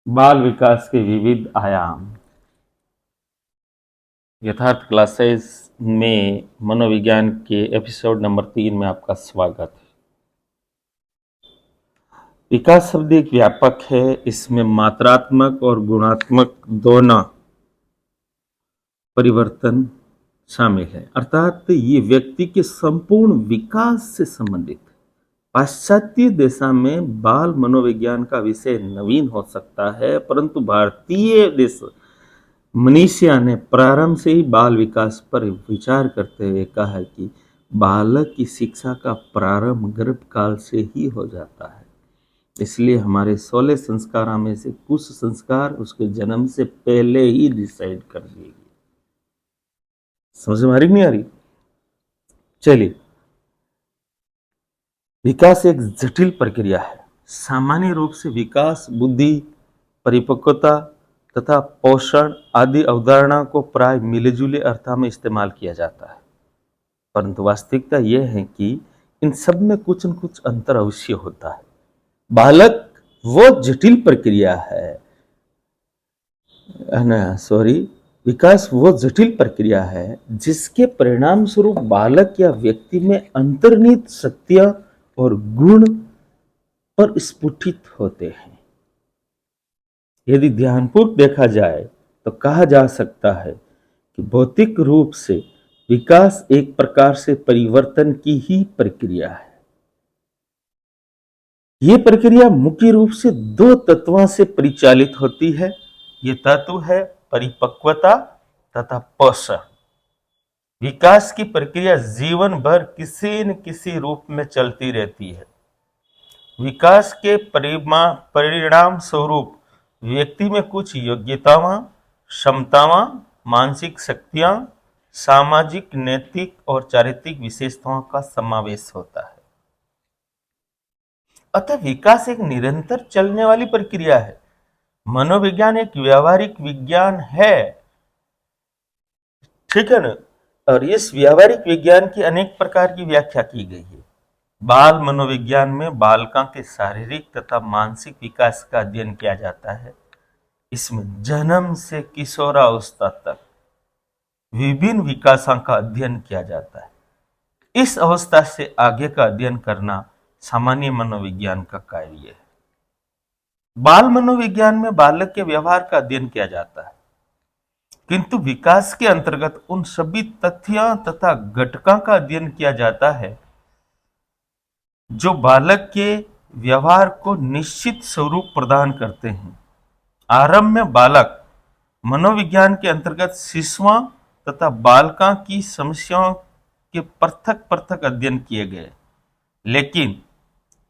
बाल विकास के विविध आयाम। यथार्थ क्लासेस में मनोविज्ञान के एपिसोड नंबर 3 में आपका स्वागत है। विकास शब्द एक व्यापक है, इसमें मात्रात्मक और गुणात्मक दोनों परिवर्तन शामिल है, अर्थात ये व्यक्ति के संपूर्ण विकास से संबंधित है। पाश्चात्य देशों में बाल मनोविज्ञान का विषय नवीन हो सकता है, परंतु भारतीय देश मनीषिया ने प्रारंभ से ही बाल विकास पर विचार करते हुए कहा है कि बालक की शिक्षा का प्रारंभ गर्भकाल से ही हो जाता है। इसलिए हमारे 16 संस्कारों में से कुछ संस्कार उसके जन्म से पहले ही डिसाइड कर दिए गए। समझ में आ रही नहीं आ रही? चलिए, विकास एक जटिल प्रक्रिया है। सामान्य रूप से विकास बुद्धि, परिपक्वता तथा पोषण आदि अवधारणा को प्राय मिले-जुले अर्थों में इस्तेमाल किया जाता है, परंतु वास्तविकता यह है कि इन सब में कुछ न कुछ अंतर अवश्य होता है। बालक वो जटिल प्रक्रिया है विकास वो जटिल प्रक्रिया है जिसके परिणाम स्वरूप बालक या व्यक्ति में अंतर्निहित शक्तियां और गुण पर स्फुटित होते हैं। यदि ध्यानपूर्वक देखा जाए तो कहा जा सकता है कि भौतिक रूप से विकास एक प्रकार से परिवर्तन की ही प्रक्रिया है। यह प्रक्रिया मुख्य रूप से दो तत्वों से परिचालित होती है। ये तत्व है परिपक्वता तथा पोषण। विकास की प्रक्रिया जीवन भर किसी न किसी रूप में चलती रहती है। विकास के परिणाम स्वरूप व्यक्ति में कुछ योग्यतावां, क्षमतावां, मानसिक शक्तियां, सामाजिक, नैतिक और चारित्रिक विशेषताओं का समावेश होता है। अतः विकास एक निरंतर चलने वाली प्रक्रिया है। मनोविज्ञान एक व्यावहारिक विज्ञान है, ठीक है ना? और इस व्यावहारिक विज्ञान की अनेक प्रकार की व्याख्या की गई है। बाल मनोविज्ञान में बालकों के शारीरिक तथा मानसिक विकास का अध्ययन किया जाता है। इसमें जन्म से किशोरावस्था तक विभिन्न विकासों का अध्ययन किया जाता है। इस अवस्था से आगे का अध्ययन करना सामान्य मनोविज्ञान का कार्य है। बाल मनोविज्ञान में बालक के व्यवहार का अध्ययन किया जाता है, किंतु विकास के अंतर्गत उन सभी तथ्यों तथा घटकों का अध्ययन किया जाता है जो बालक के व्यवहार को निश्चित स्वरूप प्रदान करते हैं। आरंभ में बालक मनोविज्ञान के अंतर्गत शिशुओं तथा बालकों की समस्याओं के पृथक पृथक अध्ययन किए गए, लेकिन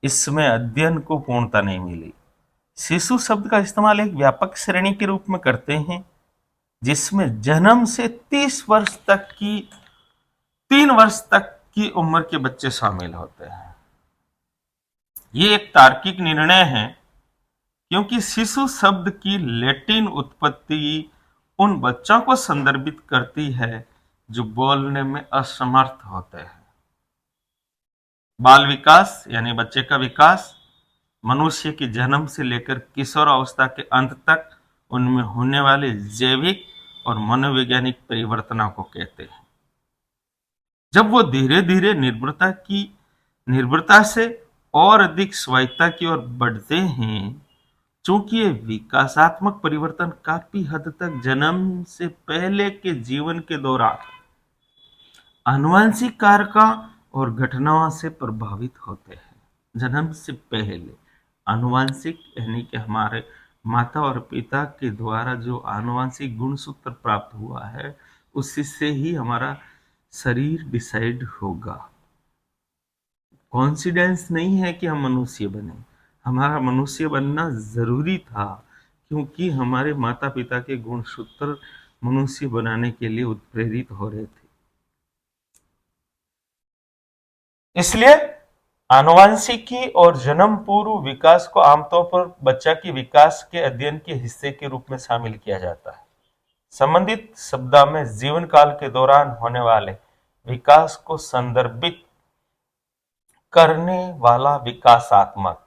इसमें अध्ययन को पूर्णता नहीं मिली। शिशु शब्द का इस्तेमाल एक व्यापक श्रेणी के रूप में करते हैं, जिसमें जन्म से 3 वर्ष तक की उम्र के बच्चे शामिल होते हैं। ये एक तार्किक निर्णय है, क्योंकि शिशु शब्द की लैटिन उत्पत्ति उन बच्चों को संदर्भित करती है जो बोलने में असमर्थ होते हैं। बाल विकास यानी बच्चे का विकास मनुष्य के जन्म से लेकर किशोर अवस्था के अंत तक उनमें होने वाले जैविक और मनोवैज्ञानिक परिवर्तनों को कहते हैं। जब वो धीरे धीरे निर्भरता से और अधिक स्वायत्ता की ओर बढ़ते हैं, चूंकि ये विकासात्मक परिवर्तन काफी हद तक जन्म से पहले के जीवन के दौरान आनुवंशिक कारकों और घटनाओं से प्रभावित होते हैं। जन्म से पहले आनुवंशिक यानी कि हमारे माता और पिता के द्वारा जो आनुवंशिक गुणसूत्र प्राप्त हुआ है, उसी से ही हमारा शरीर डिसाइड होगा। कॉन्सिडेंस नहीं है कि हम मनुष्य बने। हमारा मनुष्य बनना जरूरी था, क्योंकि हमारे माता पिता के गुणसूत्र मनुष्य बनाने के लिए उत्प्रेरित हो रहे थे। इसलिए आनुवंशिकी और जन्म पूर्व विकास को आमतौर पर बच्चा के विकास के अध्ययन के हिस्से के रूप में शामिल किया जाता है। संबंधित शब्दों में जीवन काल के दौरान होने वाले विकास को संदर्भित करने वाला विकासात्मक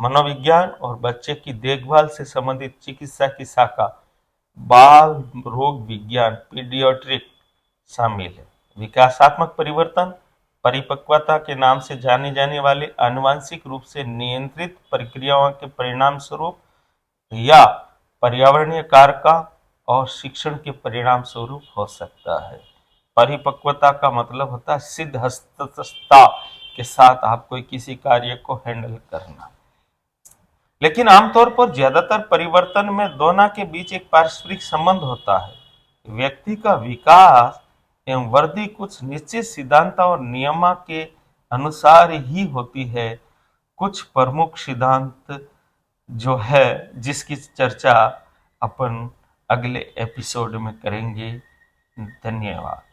मनोविज्ञान और बच्चे की देखभाल से संबंधित चिकित्सा की शाखा बाल रोग विज्ञान पीडियाट्रिक शामिल है। विकासात्मक परिवर्तन परिपक्वता के नाम से जाने जाने वाले आनुवंशिक रूप से नियंत्रित प्रक्रियाओं के परिणाम स्वरूप या पर्यावरणीय कारकों और शिक्षण के परिणाम स्वरूप हो सकता है। परिपक्वता का मतलब होता है सिद्धहस्तता के साथ आप कोई किसी कार्य को हैंडल करना। लेकिन आमतौर पर ज्यादातर परिवर्तन में दोनों के बीच एक पारस्परिक संबंध होता है। व्यक्ति का विकास एवं वृद्धि कुछ निश्चित सिद्धांत और नियम के अनुसार ही होती है। कुछ प्रमुख सिद्धांत जो है जिसकी चर्चा अपन अगले एपिसोड में करेंगे। धन्यवाद।